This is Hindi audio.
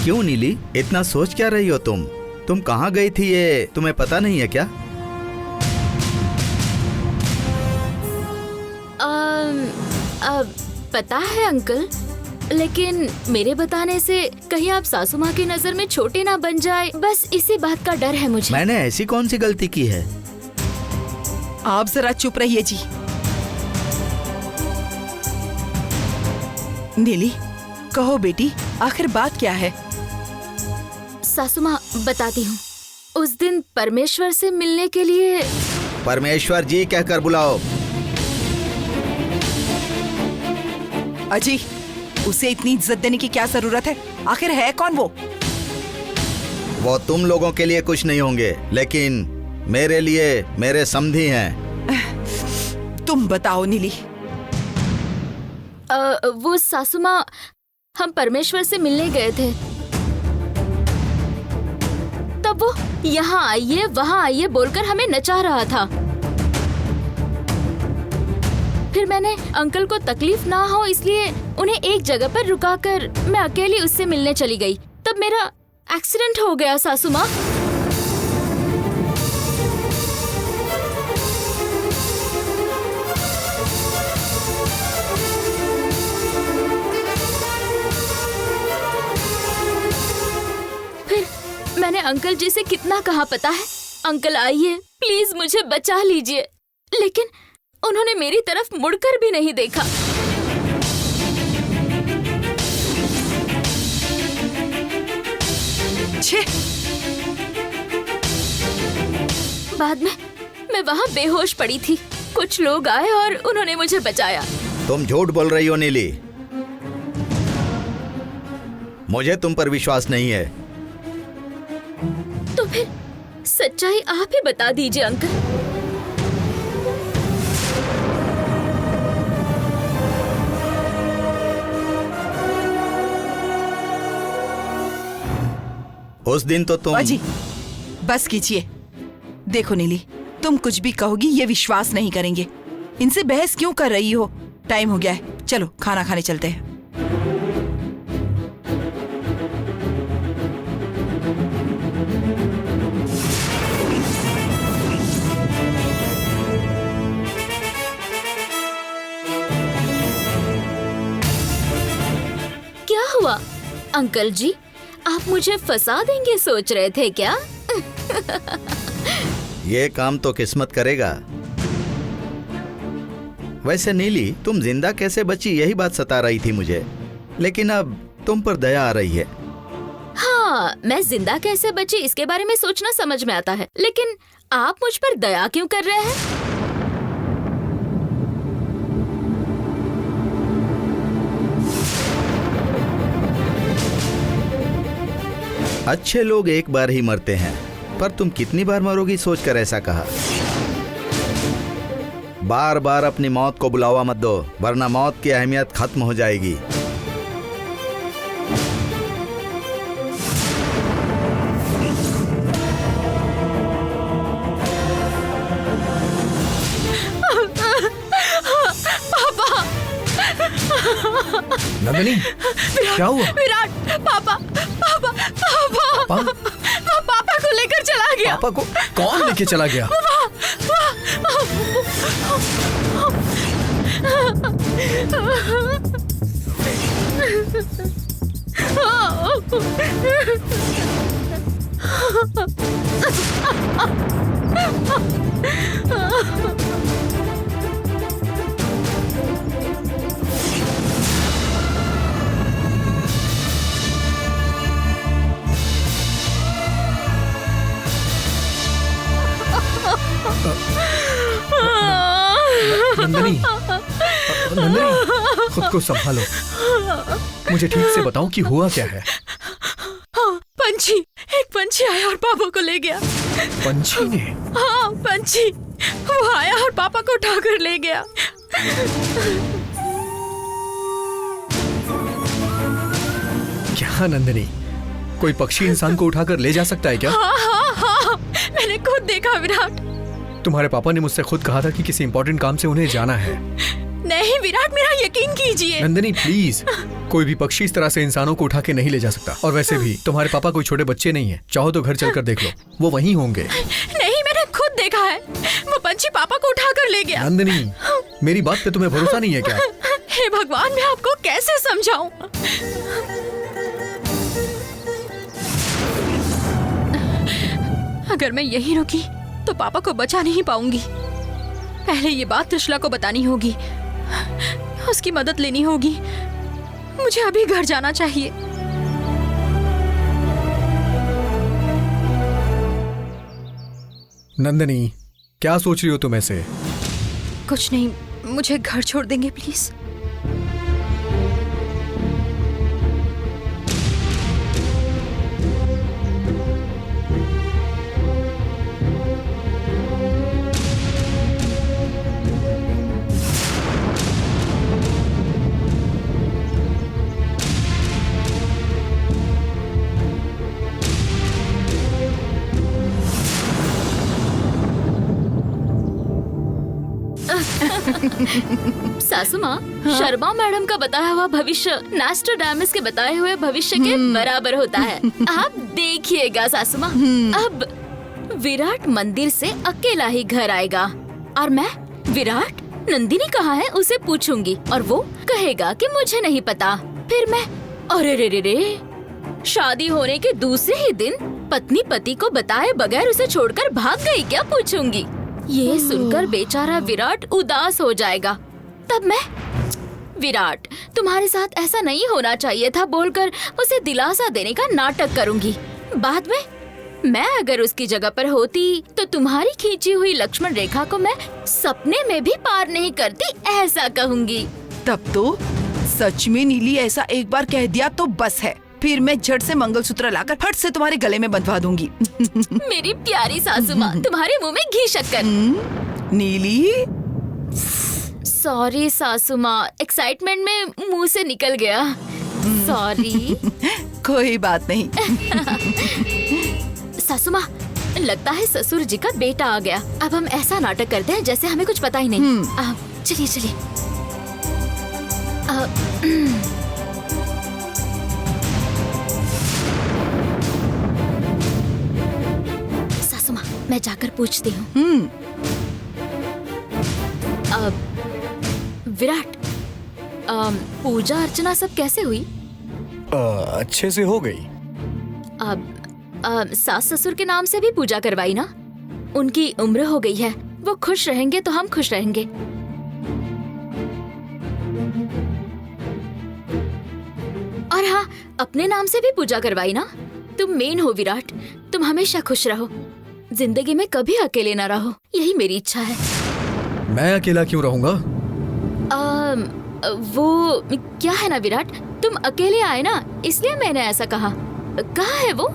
क्यों नीली, इतना सोच क्या रही हो तुम? तुम कहाँ गई थी ये तुम्हें पता नहीं है क्या? पता है अंकल, लेकिन मेरे बताने से कहीं आप सासू माँ की नजर में छोटे ना बन जाए, बस इसी बात का डर है मुझे। मैंने ऐसी कौन सी गलती की है? आप जरा चुप रहिए जी। नीली, कहो बेटी, आखिर बात क्या है? सासू माँ बताती हूँ। उस दिन परमेश्वर से मिलने के लिए। परमेश्वर जी कहकर बुलाओ। अजी, उसे इतनी इज्जत देने की क्या जरूरत है? आखिर है कौन वो? वो तुम लोगों के लिए कुछ नहीं होंगे, लेकिन मेरे लिए मेरे समधी हैं। तुम बताओ नीली। वो सासू माँ, हम परमेश्वर से मिलने गए थे, तब वो यहाँ आइए वहाँ आइए बोलकर हमें नचा रहा था। फिर मैंने अंकल को तकलीफ ना हो इसलिए उन्हें एक जगह पर रुकाकर मैं अकेली उससे मिलने चली गई। तब मेरा एक्सीडेंट हो गया सासू माँ। फिर मैंने अंकल जी से कितना कहा पता है, अंकल आइए प्लीज मुझे बचा लीजिए, लेकिन उन्होंने मेरी तरफ मुड़कर भी नहीं देखा। छे! बाद में मैं वहाँ बेहोश पड़ी थी। कुछ लोग आए और उन्होंने मुझे बचाया। तुम झूठ बोल रही हो नीली, मुझे तुम पर विश्वास नहीं है। तो फिर सच्चाई आप ही बता दीजिए अंकल। उस दिन तो तुम। अजी, बस कीजिए। देखो नीली, तुम कुछ भी कहोगी ये विश्वास नहीं करेंगे। इनसे बहस क्यों कर रही हो? टाइम हो गया है, चलो खाना खाने चलते हैं। क्या हुआ अंकल जी, आप मुझे फंसा देंगे सोच रहे थे क्या? ये काम तो किस्मत करेगा। वैसे नीली, तुम जिंदा कैसे बची यही बात सता रही थी मुझे, लेकिन अब तुम पर दया आ रही है। हाँ, मैं जिंदा कैसे बची इसके बारे में सोचना समझ में आता है, लेकिन आप मुझ पर दया क्यों कर रहे हैं? अच्छे लोग एक बार ही मरते हैं, पर तुम कितनी बार मरोगी सोचकर ऐसा कहा। बार बार अपनी मौत को बुलावा मत दो, वरना मौत की अहमियत खत्म हो जाएगी। नंदिनी, क्या हुआ? विराट, पापा पापा पापा पापा को लेकर चला गया। पापा को कौन लेके चला गया? नंदिनी, नंदिनी, खुद को संभालो। मुझे ठीक से बताओ कि हुआ क्या है? पंछी, एक पंछी आया और पापा को ले गया। पंछी ने? हाँ, पंछी वो आया और पापा को उठाकर ले गया। क्या नंदिनी, कोई पक्षी इंसान को उठाकर ले जा सकता है क्या? हाँ हाँ हाँ, मैंने खुद देखा विराट। तुम्हारे पापा ने मुझसे खुद कहा था कि किसी इंपॉर्टेंट काम से उन्हें जाना है। नहीं विराट, मेरा यकीन कीजिए। नंदिनी प्लीज, कोई भी पक्षी इस तरह से इंसानों को उठा के नहीं ले जा सकता। और वैसे भी तुम्हारे पापा कोई छोटे बच्चे नहीं है, चाहो तो घर चलकर देख लो, वो वहीं होंगे। नहीं, मैंने खुद देखा है, वो पंछी पापा को उठाकर ले गया। नंदिनी, मेरी बात पे तुम्हें भरोसा नहीं है क्या? हे भगवान, मैं आपको कैसे समझाऊं? अगर मैं यहीं रुकी तो पापा को बचा नहीं पाऊंगी। पहले ये बात त्रिशला को बतानी होगी, उसकी मदद लेनी होगी। मुझे अभी घर जाना चाहिए। नंदिनी, क्या सोच रही हो तुम ऐसे? कुछ नहीं, मुझे घर छोड़ देंगे प्लीज? सासू माँ, शर्मा मैडम का बताया हुआ भविष्य नॉस्ट्राडामस के बताए हुए भविष्य के बराबर होता है। आप देखिएगा सासू माँ, अब विराट मंदिर से अकेला ही घर आएगा और मैं विराट नंदिनी कहाँ है उसे पूछूंगी और वो कहेगा कि मुझे नहीं पता। फिर मैं अरे रे रे रे, शादी होने के दूसरे ही दिन पत्नी पति को बताए बगैर उसे छोड़कर भाग गई क्या पूछूंगी। ये सुनकर बेचारा विराट उदास हो जाएगा। तब मैं विराट तुम्हारे साथ ऐसा नहीं होना चाहिए था बोलकर उसे दिलासा देने का नाटक करूंगी। बाद में मैं अगर उसकी जगह पर होती तो तुम्हारी खींची हुई लक्ष्मण रेखा को मैं सपने में भी पार नहीं करती, ऐसा कहूंगी। तब तो सच में नीली ऐसा एक बार कह दिया तो बस है, फिर मैं झट से मंगलसूत्र लाकर फट से तुम्हारे गले में बंधवा दूंगी। मेरी प्यारी सासू माँ, तुम्हारे मुंह में घी शक्कर। नीली, सॉरी सासू माँ, एक्साइटमेंट में मुंह से निकल गया, सॉरी। कोई बात नहीं। सासू माँ, लगता है ससुर जी का बेटा आ गया। अब हम ऐसा नाटक करते हैं जैसे हमें कुछ पता ही नहीं। चलिए चलिए। सासू माँ, मैं जाकर पूछती हूँ। विराट, पूजा अर्चना सब कैसे हुई? अच्छे से हो गई। सास ससुर के नाम से भी पूजा करवाई ना? उनकी उम्र हो गई है, वो खुश रहेंगे तो हम खुश रहेंगे। और हाँ, अपने नाम से भी पूजा करवाई ना? तुम मेन हो विराट, तुम हमेशा खुश रहो, जिंदगी में कभी अकेले ना रहो, यही मेरी इच्छा है। मैं अकेला क्यों रहूंगा? वो क्या है ना विराट, तुम अकेले आए ना, इसलिए मैंने ऐसा कहा। कहाँ है वो?